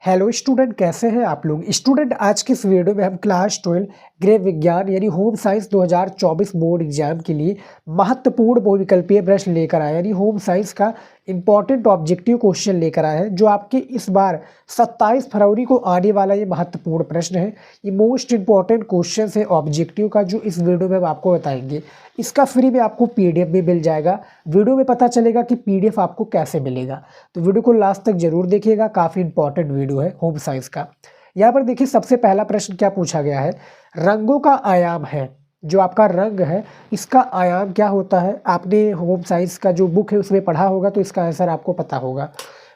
Hello student, कैसे हैं आप लोग। स्टूडेंट, आज की इस वीडियो में हम क्लास 12 गृह विज्ञान यानी होम साइंस 2024 बोर्ड एग्जाम के लिए महत्वपूर्ण बहुविकल्पीय प्रश्न लेकर आए, यानी होम साइंस का इंपॉर्टेंट ऑब्जेक्टिव क्वेश्चन लेकर आए हैं, जो आपके इस बार 27 फरवरी को आने वाला ये महत्वपूर्ण प्रश्न है। ये मोस्ट इंपॉर्टेंट क्वेश्चन है ऑब्जेक्टिव का, जो इस वीडियो में हम आपको बताएंगे। इसका फ्री में आपको PDF भी मिल जाएगा। वीडियो में पता चलेगा कि PDF आपको कैसे मिलेगा, तो वीडियो को लास्ट तक जरूर देखिएगा। काफ़ी इंपॉर्टेंट वीडियो है होम साइंस का। यहाँ पर देखिए, सबसे पहला प्रश्न क्या पूछा गया है। रंगों का आयाम है, जो आपका रंग है इसका आयाम क्या होता है। आपने होम साइंस का जो बुक है उसमें पढ़ा होगा, तो इसका आंसर आपको पता होगा।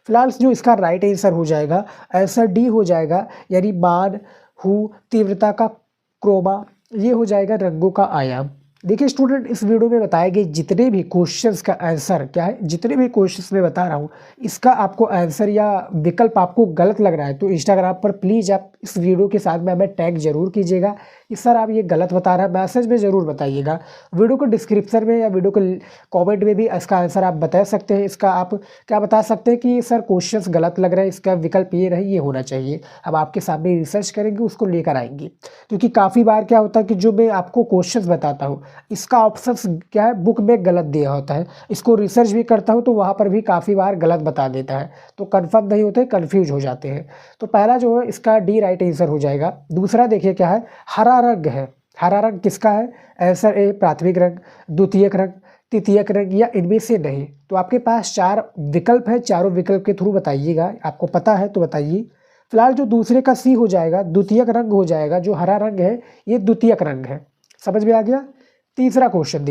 फिलहाल जो इसका राइट आंसर हो जाएगा, आंसर डी हो जाएगा, यानी मान, हु, तीव्रता का क्रोमा, ये हो जाएगा रंगों का आयाम। देखिए स्टूडेंट, इस वीडियो में बताए गए जितने भी क्वेश्चंस का आंसर क्या है, जितने भी क्वेश्चंस मैं बता रहा हूँ, इसका आपको आंसर या विकल्प आपको गलत लग रहा है तो इंस्टाग्राम पर प्लीज़ आप इस वीडियो के साथ में हमें टैग जरूर कीजिएगा कि सर आप ये गलत बता रहे हैं। मैसेज में ज़रूर बताइएगा। वीडियो को डिस्क्रिप्शन में या वीडियो को कॉमेंट में भी इसका आंसर आप बता सकते हैं। इसका आप क्या बता सकते हैं कि सर क्वेश्चंस गलत लग रहे हैं, इसका विकल्प ये रहे, ये होना चाहिए। अब आपके सामने रिसर्च करेंगे, उसको लेकर आएंगे, क्योंकि काफ़ी बार क्या होता है कि जो मैं आपको क्वेश्चंस बताता हूँ इसका ऑप्शन क्या है, बुक में गलत दिया होता है। इसको रिसर्च भी करता हूँ तो वहाँ पर भी काफ़ी बार गलत बता देता है, तो कन्फर्म नहीं होते, कन्फ्यूज हो जाते हैं। तो पहला जो है इसका डी राइट आंसर हो जाएगा। दूसरा देखिए क्या है, हरा रंग है। हरा रंग किसका है। आंसर ए प्राथमिक रंग, द्वितीयक रंग, तृतीयक रंग, या इनमें से नहीं। तो आपके पास 4 विकल्प है, चारों विकल्प के थ्रू बताइएगा। आपको पता है तो बताइए। फिलहाल जो दूसरे का सी हो जाएगा, द्वितीयक रंग हो जाएगा। जो हरा रंग है ये द्वितीयक रंग है। समझ में आ गया। तीसरा क्वेश्चन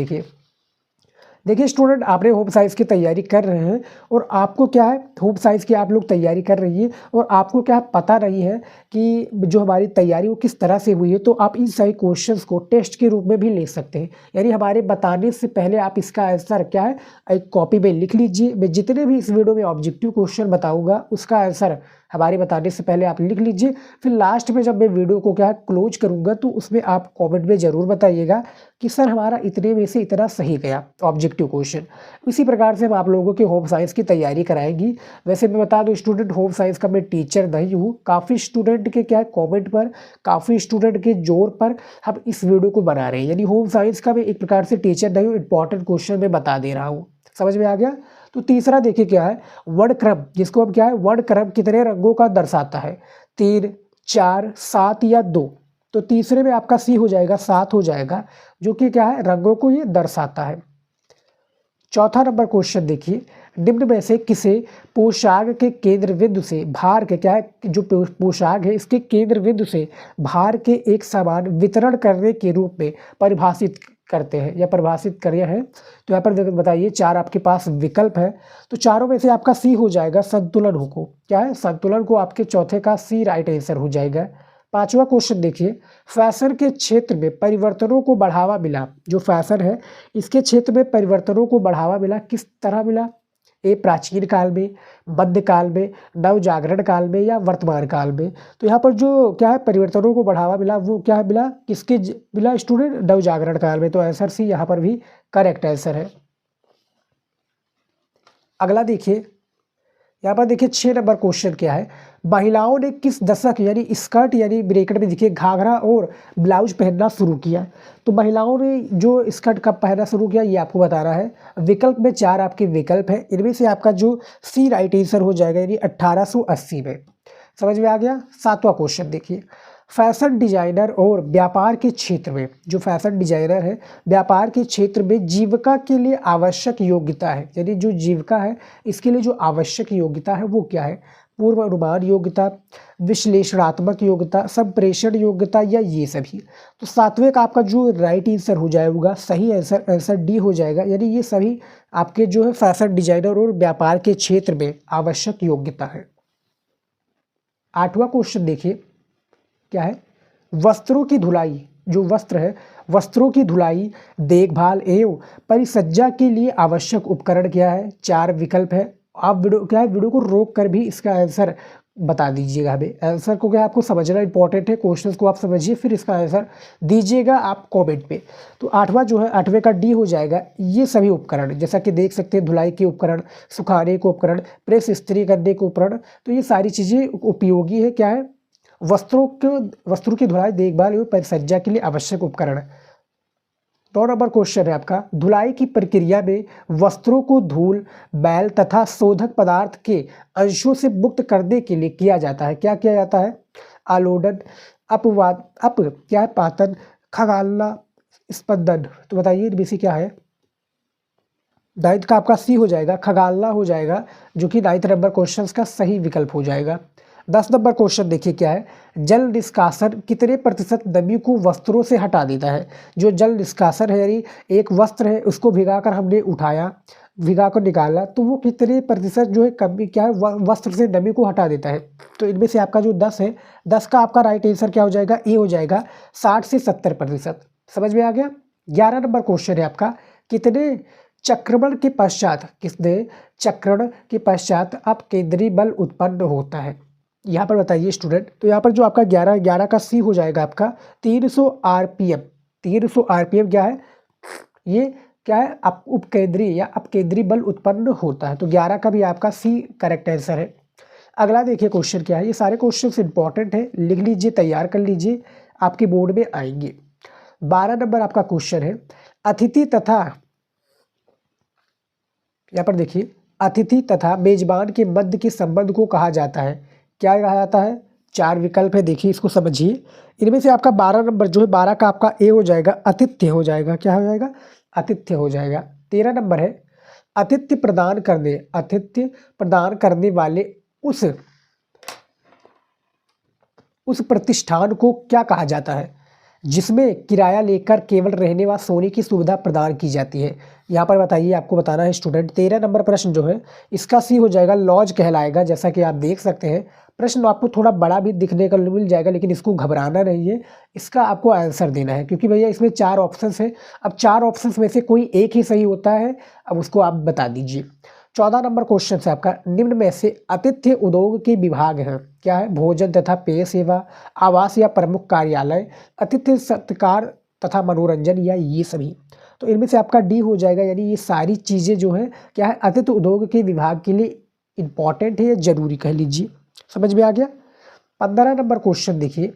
देखिए स्टूडेंट, आपने होम साइंस की तैयारी कर रहे हैं और आपको क्या है, होम साइंस की आप लोग तैयारी कर रही है और आपको क्या पता नहीं है कि जो हमारी तैयारी वो किस तरह से हुई है, तो आप इन सभी क्वेश्चंस को टेस्ट के रूप में भी ले सकते हैं। यानी हमारे बताने से पहले आप इसका आंसर क्या है एक कॉपी में लिख लीजिए। मैं जितने भी इस वीडियो में ऑब्जेक्टिव क्वेश्चन बताऊँगा उसका आंसर हमारे बताने से पहले आप लिख लीजिए। फिर लास्ट में जब मैं वीडियो को क्या क्लोज करूँगा तो उसमें आप कमेंट में ज़रूर बताइएगा कि सर हमारा इतने में से इतना सही गया ऑब्जेक्टिव क्वेश्चन। इसी प्रकार से हम आप लोगों के होम साइंस की तैयारी कराएंगी। वैसे मैं बता दूं स्टूडेंट, होम साइंस का मैं टीचर नहीं हूँ। काफ़ी स्टूडेंट के क्या कॉमेंट पर, काफ़ी स्टूडेंट के जोर पर हम इस वीडियो को बना रहे हैं। यानी होम साइंस का मैं एक प्रकार से टीचर नहीं हूँ, इंपॉर्टेंट क्वेश्चन मैं बता दे रहा हूँ। समझ में आ गया। तो तीसरा देखिए क्या है, वर्ण क्रम, जिसको हम क्या है, वर्ण क्रम कितने रंगों का दर्शाता है। 3, 4, 7 या 2। तो तीसरे में आपका सी हो जाएगा, 7 हो जाएगा, जो कि क्या है, रंगों को ये दर्शाता है। चौथा नंबर क्वेश्चन देखिए, निम्न में से किसे पोशाक के केंद्र बिंदु से भार के क्या है, जो पोशाक है इसके केंद्र बिंदु से भार के एक समान वितरण करने के रूप में परिभाषित करते हैं या परिभाषित करे हैं। तो यहाँ पर बताइए, 4 आपके पास विकल्प है, तो चारों में से आपका सी हो जाएगा संतुलन को। क्या है, संतुलन को आपके चौथे का सी राइट आंसर हो जाएगा। पांचवा क्वेश्चन देखिए, फैशन के क्षेत्र में परिवर्तनों को बढ़ावा मिला। जो फैशन है इसके क्षेत्र में परिवर्तनों को बढ़ावा मिला, किस तरह मिला। ए प्राचीन काल में, मध्य काल में, नव जागरण काल में, या वर्तमान काल में। तो यहाँ पर जो क्या है परिवर्तनों को बढ़ावा मिला, वो क्या है मिला, किसके मिला स्टूडेंट, नव जागरण काल में। तो आंसर सी यहाँ पर भी करेक्ट आंसर है। अगला देखिए, यहाँ पर देखिए 6 नंबर क्वेश्चन क्या है, महिलाओं ने किस दशक यानी स्कर्ट यानी ब्रैकेट में देखिए घाघरा और ब्लाउज पहनना शुरू किया। तो महिलाओं ने जो स्कर्ट कब पहनना शुरू किया ये आपको बता रहा है। विकल्प में 4 आपके विकल्प है, इनमें से आपका जो सी राइट आंसर हो जाएगा, यानी 1880 में। समझ में आ गया। 7वां क्वेश्चन देखिए, फैशन डिजाइनर और व्यापार के क्षेत्र में, जो फैशन डिजाइनर है व्यापार के क्षेत्र में जीविका के लिए आवश्यक योग्यता है, यानी जो जीविका है इसके लिए जो आवश्यक योग्यता है वो क्या है। पूर्व अनुमान योग्यता, विश्लेषणात्मक योग्यता, संप्रेषण योग्यता, या ये सभी। तो 7वें का आपका जो राइट आंसर हो जाएगा, सही आंसर डी हो जाएगा, यानी ये सभी आपके जो है फैशन डिजाइनर और व्यापार के क्षेत्र में आवश्यक योग्यता है। 8वां क्वेश्चन देखिए क्या है, वस्त्रों की धुलाई, जो वस्त्र है वस्त्रों की धुलाई, देखभाल एवं परिसज्जा के लिए आवश्यक उपकरण क्या है। 4 विकल्प है। आप वीडियो क्या है, वीडियो को रोक कर भी इसका आंसर बता दीजिएगा हमें। आंसर को क्या आपको समझना इंपॉर्टेंट है, क्वेश्चंस को आप समझिए फिर इसका आंसर दीजिएगा आप कमेंट पे। तो आठवां जो है, आठवें का डी हो जाएगा, ये सभी उपकरण जैसा कि देख सकते हैं, धुलाई के उपकरण, सुखाने के उपकरण, प्रेस इस्त्री करने के उपकरण, तो ये सारी चीज़ें उपयोगी है, क्या है, वस्त्रों की धुलाई, देखभाल एवं परिचर्या के लिए आवश्यक उपकरण। 2 नंबर क्वेश्चन है आपका, धुलाई की प्रक्रिया में वस्त्रों को धूल, मैल तथा शोधक पदार्थ के अंशों से मुक्त करने के लिए किया जाता है। क्या किया जाता है? आलोडन, अपवाद, क्या है, पातन, खगालना, स्पंदन। तो बताइए इनमें से क्या है? 9th का आपका सी हो जाएगा, खगालना हो जाएगा, जो कि 9th नंबर क्वेश्चन का सही विकल्प हो जाएगा। 10 नंबर क्वेश्चन देखिए क्या है, जल निष्कासन कितने प्रतिशत नमी को वस्त्रों से हटा देता है? जो जल निष्कासन है, यानी एक वस्त्र है उसको भिगाकर हमने उठाया, भिगाकर निकाला, तो वो कितने प्रतिशत जो है कमी, क्या है, वस्त्र से नमी को हटा देता है? तो इनमें से आपका जो 10 है, 10 का आपका राइट आंसर क्या हो जाएगा? ए हो जाएगा, 60 से 70%। समझ में आ गया? 11 नंबर क्वेश्चन है आपका, कितने चक्रमण के पश्चात, किसने चक्रण के पश्चात अब केंद्रीय बल उत्पन्न होता है? यहाँ पर बताइए स्टूडेंट। तो यहाँ पर जो आपका 11 का सी हो जाएगा आपका 300 आरपीएम। 300 आरपीएम क्या है? ये क्या है? उपकेंद्रीय या अपकेंद्रीय बल उत्पन्न होता है। तो 11 का भी आपका सी करेक्ट आंसर है। अगला देखिए क्वेश्चन क्या है, ये सारे क्वेश्चन इंपॉर्टेंट है, लिख लीजिए, तैयार कर लीजिए, आपके बोर्ड में आएंगे। 12 नंबर आपका क्वेश्चन है, अतिथि तथा, यहाँ पर देखिए, अतिथि तथा मेजबान के मध्य के संबंध को कहा जाता है। क्या कहा जाता है? 4 विकल्प है, देखिए इसको समझिए। इनमें से आपका 12 नंबर जो है, 12 का आपका ए हो जाएगा, आतिथ्य हो जाएगा। क्या हो जाएगा? आतिथ्य हो जाएगा। 13 नंबर है, आतिथ्य प्रदान करने वाले उस प्रतिष्ठान को क्या कहा जाता है जिसमें किराया लेकर केवल रहने व सोने की सुविधा प्रदान की जाती है? यहाँ पर बताइए, आपको बताना है स्टूडेंट। 13 नंबर प्रश्न जो है, इसका सी हो जाएगा, लॉज कहलाएगा। जैसा कि आप देख सकते हैं, प्रश्न आपको थोड़ा बड़ा भी दिखने का मिल जाएगा, लेकिन इसको घबराना नहीं है, इसका आपको आंसर देना है, क्योंकि भैया इसमें 4 ऑप्शंस है। अब 4 ऑप्शंस में से कोई एक ही सही होता है, अब उसको आप बता दीजिए। 14 नंबर क्वेश्चन से आपका, निम्न में से आतिथ्य उद्योग के विभाग हैं। क्या है? भोजन तथा पेय सेवा, आवास या प्रमुख कार्यालय, आतिथ्य सत्कार तथा मनोरंजन, या ये सभी। तो इनमें से आपका डी हो जाएगा, यानी ये सारी चीज़ें जो है, क्या है, आतिथ्य उद्योग के विभाग के लिए इंपॉर्टेंट है या जरूरी कह लीजिए। समझ में आ गया? 15 नंबर क्वेश्चन देखिए,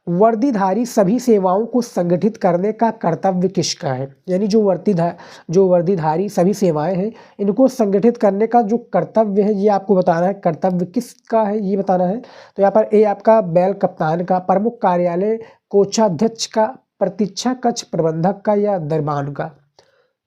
वर्दीधारी सभी सेवाओं को संगठित करने का कर्तव्य किसका है? यानी जो वर्दीधारी सभी सेवाएं हैं, इनको संगठित करने का जो कर्तव्य है, ये आपको बताना है, कर्तव्य किसका है ये बताना है। तो यहाँ पर ए आपका बैल कप्तान का, प्रमुख कार्यालय कोषाध्यक्ष का, प्रतीक्षा कक्ष प्रबंधक का, या दरबान का।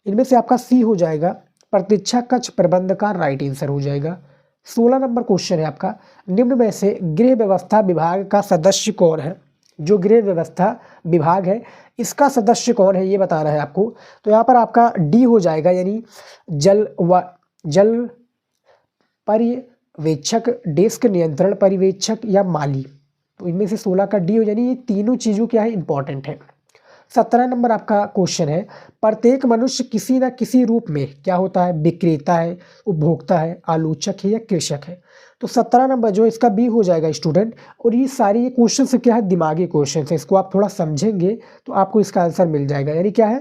इनमें से आपका सी हो जाएगा, प्रतीक्षा कक्ष प्रबंधक का राइट आंसर हो जाएगा। 16 नंबर क्वेश्चन है आपका, निम्न में से गृह व्यवस्था विभाग का सदस्य कौन है? जो गृह व्यवस्था विभाग है, इसका सदस्य कौन है ये बताना है आपको। तो यहाँ पर आपका डी हो जाएगा, यानी जल पर्यवेक्षक, डेस्क नियंत्रण पर्यवेक्षक, या माली। तो इनमें से 16 का डी हो, यानी ये तीनों चीज़ों क्या है, इंपॉर्टेंट है। 17 नंबर आपका क्वेश्चन है, प्रत्येक मनुष्य किसी न किसी रूप में क्या होता है? विक्रेता है, उपभोक्ता है, आलोचक है, या कृषक है। तो 17 नंबर जो इसका बी हो जाएगा स्टूडेंट। और ये सारी क्वेश्चन से क्या है, दिमागी क्वेश्चन है, इसको आप थोड़ा समझेंगे तो आपको इसका आंसर मिल जाएगा। यानी क्या है?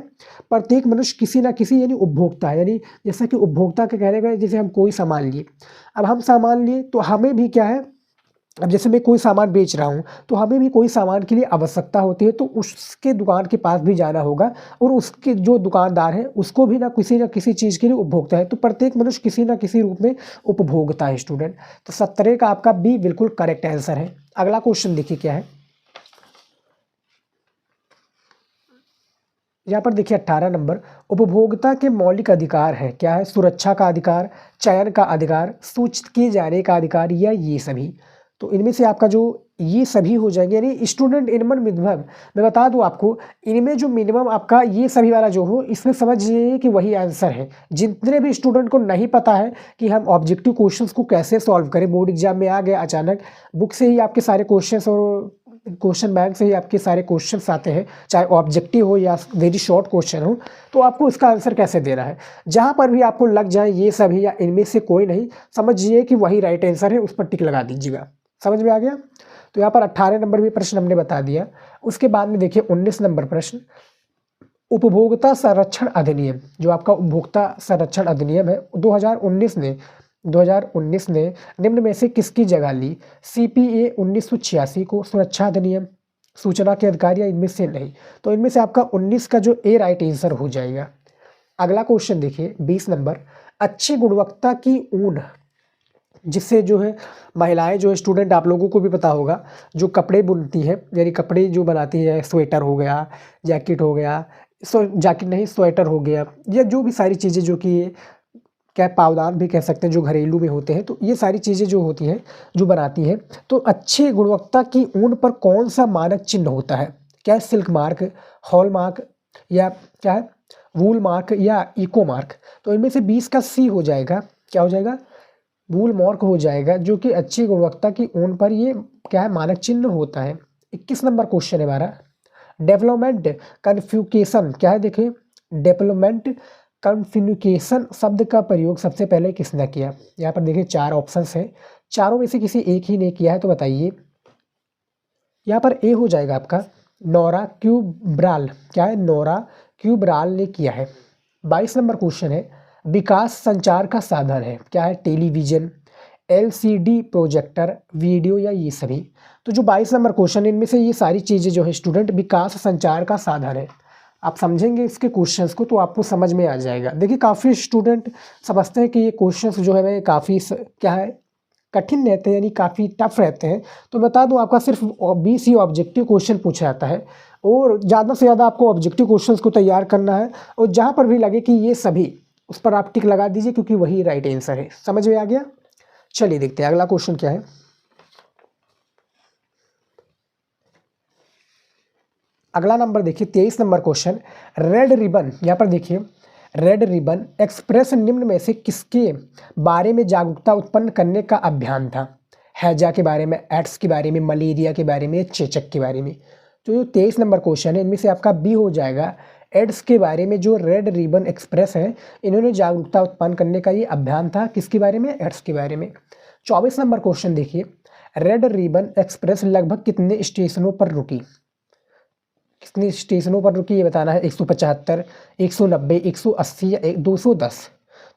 प्रत्येक मनुष्य किसी ना किसी, यानी उपभोक्ता है, यानी जैसा कि उपभोक्ता के कहने का, जैसे हम कोई सामान लिए, अब हम सामान लिए तो हमें भी क्या है, अब जैसे मैं कोई सामान बेच रहा हूँ तो हमें भी कोई सामान के लिए आवश्यकता होती है, तो उसके दुकान के पास भी जाना होगा, और उसके जो दुकानदार है उसको भी ना किसी चीज़ के लिए उपभोक्ता है। तो प्रत्येक मनुष्य किसी ना किसी रूप में उपभोक्ता है स्टूडेंट। तो 17 का आपका बी बिल्कुल करेक्ट आंसर है। अगला क्वेश्चन देखिए क्या है, यहाँ पर देखिए 18 नंबर, उपभोक्ता के मौलिक अधिकार है। क्या है? सुरक्षा का अधिकार, चयन का अधिकार, सूचित किए जाने का अधिकार, या ये सभी। तो इनमें से आपका जो ये सभी हो जाएंगे, यानी स्टूडेंट इनमें मिनिमम, मैं बता दूं आपको, इनमें जो मिनिमम आपका ये सभी वाला जो हो, इसमें समझिए कि वही आंसर है। जितने भी स्टूडेंट को नहीं पता है कि हम ऑब्जेक्टिव क्वेश्चंस को कैसे सॉल्व करें, बोर्ड एग्जाम में आ गए अचानक, बुक से ही आपके सारे क्वेश्चंस और क्वेश्चन बैंक से ही आपके सारे क्वेश्चंस आते हैं, चाहे ऑब्जेक्टिव हो या वेरी शॉर्ट क्वेश्चन हो, तो आपको इसका आंसर कैसे देना है। जहाँ पर भी आपको लग जाए ये सभी या इनमें से कोई नहीं, समझिए कि वही राइट आंसर है, उस पर टिक लगा दीजिएगा। समझ में आ गया। तो यहाँ पर 18 नंबर भी प्रश्न हमने बता दिया। उसके बाद में देखिए 19 नंबर प्रश्न, उपभोक्ता संरक्षण अधिनियम, जो आपका उपभोक्ता संरक्षण अधिनियम है 2019 ने निम्न में से किसकी जगह ली? CPA 1986 को, सुरक्षा अधिनियम, सूचना के अधिकार, या इनमें से नहीं? तो इनमें से आपका 19 का जो ए राइट आंसर हो जाएगा। अगला क्वेश्चन देखिए 20 नंबर, अच्छी गुणवत्ता की ऊन, जिससे जो है महिलाएं जो है, स्टूडेंट आप लोगों को भी पता होगा, जो कपड़े बुनती हैं यानी कपड़े जो बनाती है, स्वेटर हो गया, जैकेट हो गया, जैकेट नहीं स्वेटर हो गया, या जो भी सारी चीज़ें जो कि क्या पावदान भी कह सकते हैं जो घरेलू में होते हैं, तो ये सारी चीज़ें जो होती हैं जो बनाती हैं, तो अच्छी गुणवत्ता की ऊन पर कौन सा मानक चिन्ह होता है? क्या है? सिल्क मार्क, हॉल मार्क, या क्या है वूल मार्क, या इको मार्क? तो इनमें से 20 का सी हो जाएगा। क्या हो जाएगा? वूल मार्क हो जाएगा, जो कि अच्छी गुणवत्ता की ऊन पर ये क्या है मानक चिन्ह होता है। 21 नंबर क्वेश्चन है हमारा, डेवलपमेंट कन्फ्यूकेशन, क्या है देखिए, डेवलपमेंट कन्फ्यूकेशन शब्द का प्रयोग सबसे पहले किसने किया? यहाँ पर देखिए 4 ऑप्शंस हैं, चारों में से किसी एक ही ने किया है, तो बताइए। यहाँ पर ए हो जाएगा आपका नोरा क्यूब्राल, क्या है? नोरा क्यूब्राल ने किया है। 22 नंबर क्वेश्चन है, विकास संचार का साधन है, क्या है? टेलीविजन, LCD प्रोजेक्टर, वीडियो, या ये सभी? तो जो 22 नंबर क्वेश्चन है, इनमें से ये सारी चीज़ें जो है स्टूडेंट विकास संचार का साधन है। आप समझेंगे इसके क्वेश्चंस को तो आपको समझ में आ जाएगा। देखिए काफ़ी स्टूडेंट समझते हैं कि ये क्वेश्चंस जो है काफ़ी क्या है कठिन रहते हैं, यानी काफ़ी टफ रहते हैं। तो बता दूं आपका सिर्फ 20 ही ऑब्जेक्टिव क्वेश्चन पूछा जाता है, और ज़्यादा से ज़्यादा आपको ऑब्जेक्टिव क्वेश्चंस को तैयार करना है, और जहाँ पर भी लगे कि ये सभी, उस पर आप टिक लगा दीजिए, क्योंकि वही राइट आंसर है। समझ में आ गया? चलिए देखते हैं अगला क्वेश्चन क्या है। अगला नंबर देखिए 23 नंबर क्वेश्चन, रेड रिबन, यहाँ पर देखिए रेड रिबन एक्सप्रेस निम्न में से किसके बारे में जागरूकता उत्पन्न करने का अभियान था? हैजा के बारे में, एड्स के बारे में, मलेरिया के बारे में, चेचक के बारे में? तो जो 23 नंबर क्वेश्चन है, इनमें से आपका बी हो जाएगा, एड्स के बारे में। जो रेड रिबन एक्सप्रेस है, इन्होंने जागरूकता उत्पन्न करने का ये अभियान था, किसके बारे में? एड्स के बारे में। 24 नंबर क्वेश्चन देखिए, रेड रिबन एक्सप्रेस लगभग कितने स्टेशनों पर रुकी? कितने स्टेशनों पर रुकी ये बताना है, 175, 190, 180, या 210?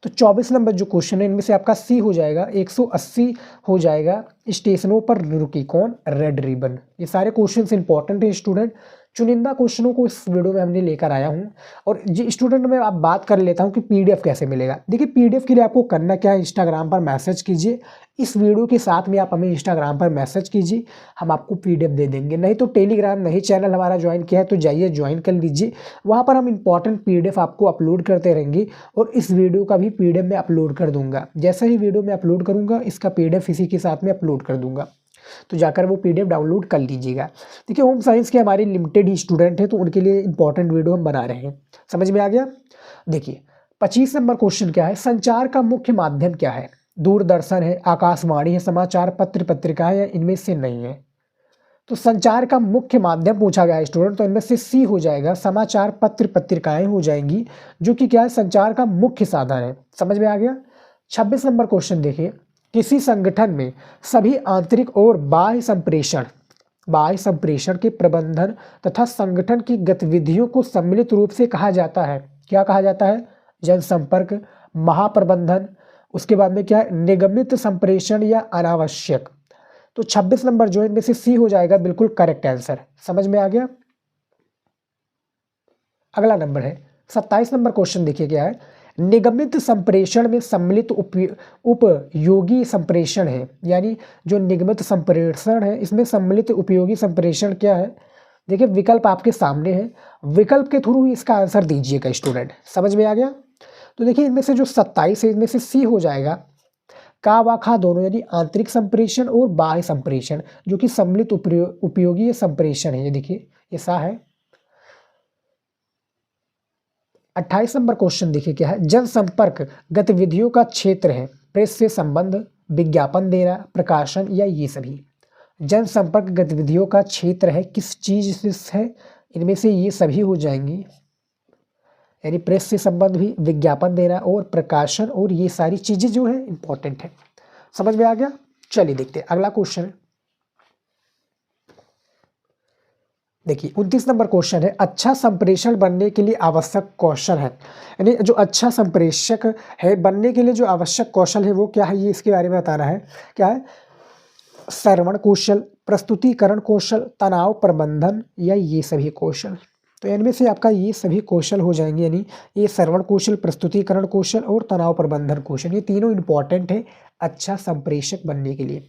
तो 24 नंबर जो क्वेश्चन है, इनमें से आपका सी हो जाएगा, 180 हो जाएगा स्टेशनों पर रुकी कौन? Red ribbon. ये सारे क्वेश्चंस इंपॉर्टेंट है स्टूडेंट, चुनिंदा क्वेश्चनों को इस वीडियो में हमने लेकर आया हूँ। और जी स्टूडेंट, मैं आप बात कर लेता हूँ कि PDF कैसे मिलेगा। देखिए PDF के लिए आपको करना क्या है, इंस्टाग्राम पर मैसेज कीजिए, इस वीडियो के साथ में आप हमें इंस्टाग्राम पर मैसेज कीजिए, हम आपको PDF दे देंगे। नहीं तो टेलीग्राम नहीं चैनल हमारा ज्वाइन किया है तो जाइए ज्वाइन कर लीजिए, वहाँ पर हम इंपॉर्टेंट PDF आपको अपलोड करते रहेंगे, और इस वीडियो का भी PDF मैं अपलोड कर दूंगा। जैसे ही वीडियो मैं अपलोड करूँगा, इसका PDF इसी के साथ में अपलोड कर दूंगा, तो जाकर वो PDF डाउनलोड कर लीजिएगा। देखिए होम साइंस के हमारे लिमिटेड ही स्टूडेंट हैं, तो उनके लिए इंपॉर्टेंट वीडियो हम बना रहे हैं। समझ में आ गया? देखिए 25 नंबर क्वेश्चन क्या है, संचार का मुख्य माध्यम क्या है? दूरदर्शन है, आकाशवाणी है, समाचार पत्र पत्रिका है, या इनमें से नहीं है? तो संचार का मुख्य माध्यम पूछा गया है स्टूडेंट, तो इनमें से सी हो जाएगा, समाचार पत्र पत्रिकाएं हो जाएंगी, जो कि क्या है संचार का मुख्य साधन है। समझ में आ गया? 26 नंबर क्वेश्चन देखिए, किसी संगठन में सभी आंतरिक और बाह्य संप्रेषण के प्रबंधन तथा संगठन की गतिविधियों को सम्मिलित रूप से कहा जाता है। क्या कहा जाता है? जनसंपर्क, महाप्रबंधन, उसके बाद में क्या है निगमित संप्रेषण या अनावश्यक। तो 26 नंबर जो है इनमें से सी हो जाएगा बिल्कुल करेक्ट आंसर। समझ में आ गया? अगला नंबर है 27 नंबर क्वेश्चन देखिए क्या है, निगमित संप्रेषण में सम्मिलित उपयोगी संप्रेषण है, यानी जो निगमित संप्रेषण है इसमें सम्मिलित उपयोगी संप्रेषण क्या है? देखिए विकल्प आपके सामने है, विकल्प के थ्रू ही इसका आंसर दीजिएगा स्टूडेंट। समझ में आ गया? तो देखिए इनमें से जो 27 है इनमें से सी हो जाएगा, का व खा दोनों, यानी आंतरिक संप्रेषण और बाह्य संप्रेषण, जो कि सम्मिलित उपयोगी संप्रेषण है। ये देखिए ये सा है। 28 नंबर क्वेश्चन देखिए क्या है, जनसंपर्क गतिविधियों का क्षेत्र है, प्रेस से संबंध, विज्ञापन देना, प्रकाशन, या ये सभी? जनसंपर्क गतिविधियों का क्षेत्र है, किस चीज से है? इनमें से ये सभी हो जाएंगी, यानी प्रेस से संबंध भी, विज्ञापन देना और प्रकाशन, और ये सारी चीजें जो है इंपॉर्टेंट है। समझ में आ गया? चलिए देखते हैं अगला क्वेश्चन। देखिए 29 नंबर क्वेश्चन है, अच्छा संप्रेषण बनने के लिए आवश्यक कौशल है, यानी जो अच्छा संप्रेषक है बनने के लिए जो आवश्यक कौशल है वो क्या है, ये इसके बारे में बताना है। क्या है? श्रवण कौशल, प्रस्तुतिकरण कौशल, तनाव प्रबंधन या ये सभी कौशल। तो इनमें से आपका ये सभी कौशल हो जाएंगे, यानी ये श्रवण कौशल, प्रस्तुतिकरण कौशल और तनाव प्रबंधन कौशल, ये तीनों इंपॉर्टेंट है अच्छा संप्रेषक बनने के लिए।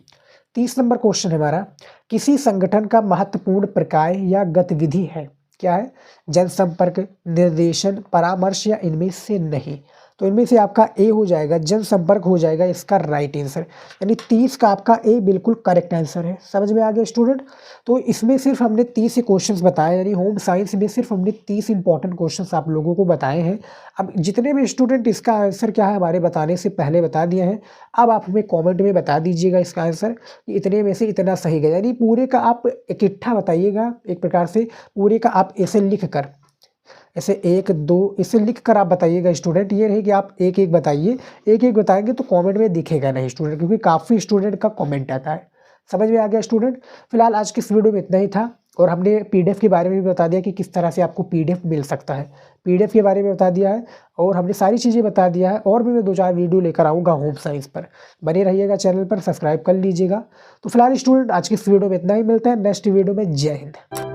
30 नंबर क्वेश्चन है हमारा, किसी संगठन का महत्वपूर्ण प्रकार या गतिविधि है, क्या है? जनसंपर्क, निर्देशन, परामर्श या इनमें से नहीं। तो इनमें से आपका ए हो जाएगा, जनसंपर्क हो जाएगा इसका राइट आंसर, यानी 30 का आपका ए बिल्कुल करेक्ट आंसर है। समझ में आ गया स्टूडेंट? तो इसमें सिर्फ हमने 30 ही क्वेश्चंस बताए, यानी होम साइंस में सिर्फ हमने 30 इंपॉर्टेंट क्वेश्चंस आप लोगों को बताए हैं। अब जितने भी स्टूडेंट इसका आंसर क्या है हमारे बताने से पहले बता दिए हैं, अब आप हमें कॉमेंट में बता दीजिएगा इसका आंसर, इतने में से इतना सही गया, यानी पूरे का आप इकट्ठा बताइएगा, एक प्रकार से पूरे का आप ऐसे लिख कर, ऐसे 1 2 इसे लिख कर आप बताइएगा स्टूडेंट। ये नहीं कि आप एक एक बताइए, एक एक बताएंगे तो कमेंट में दिखेगा नहीं स्टूडेंट, क्योंकि काफ़ी स्टूडेंट का कमेंट आता है। समझ में आ गया स्टूडेंट? फिलहाल आज की इस वीडियो में इतना ही था, और हमने पीडीएफ के बारे में भी बता दिया कि किस तरह से आपको पीडीएफ मिल सकता है, पीडीएफ के बारे में बता दिया है, और हमने सारी चीज़ें बता दिया है। और भी मैं 2-4 वीडियो लेकर आऊँगा होम साइंस पर, बने रहिएगा चैनल पर, सब्सक्राइब कर लीजिएगा। तो फिलहाल स्टूडेंट आज की इस वीडियो में इतना ही, मिलता है नेक्स्ट वीडियो में। जय हिंद।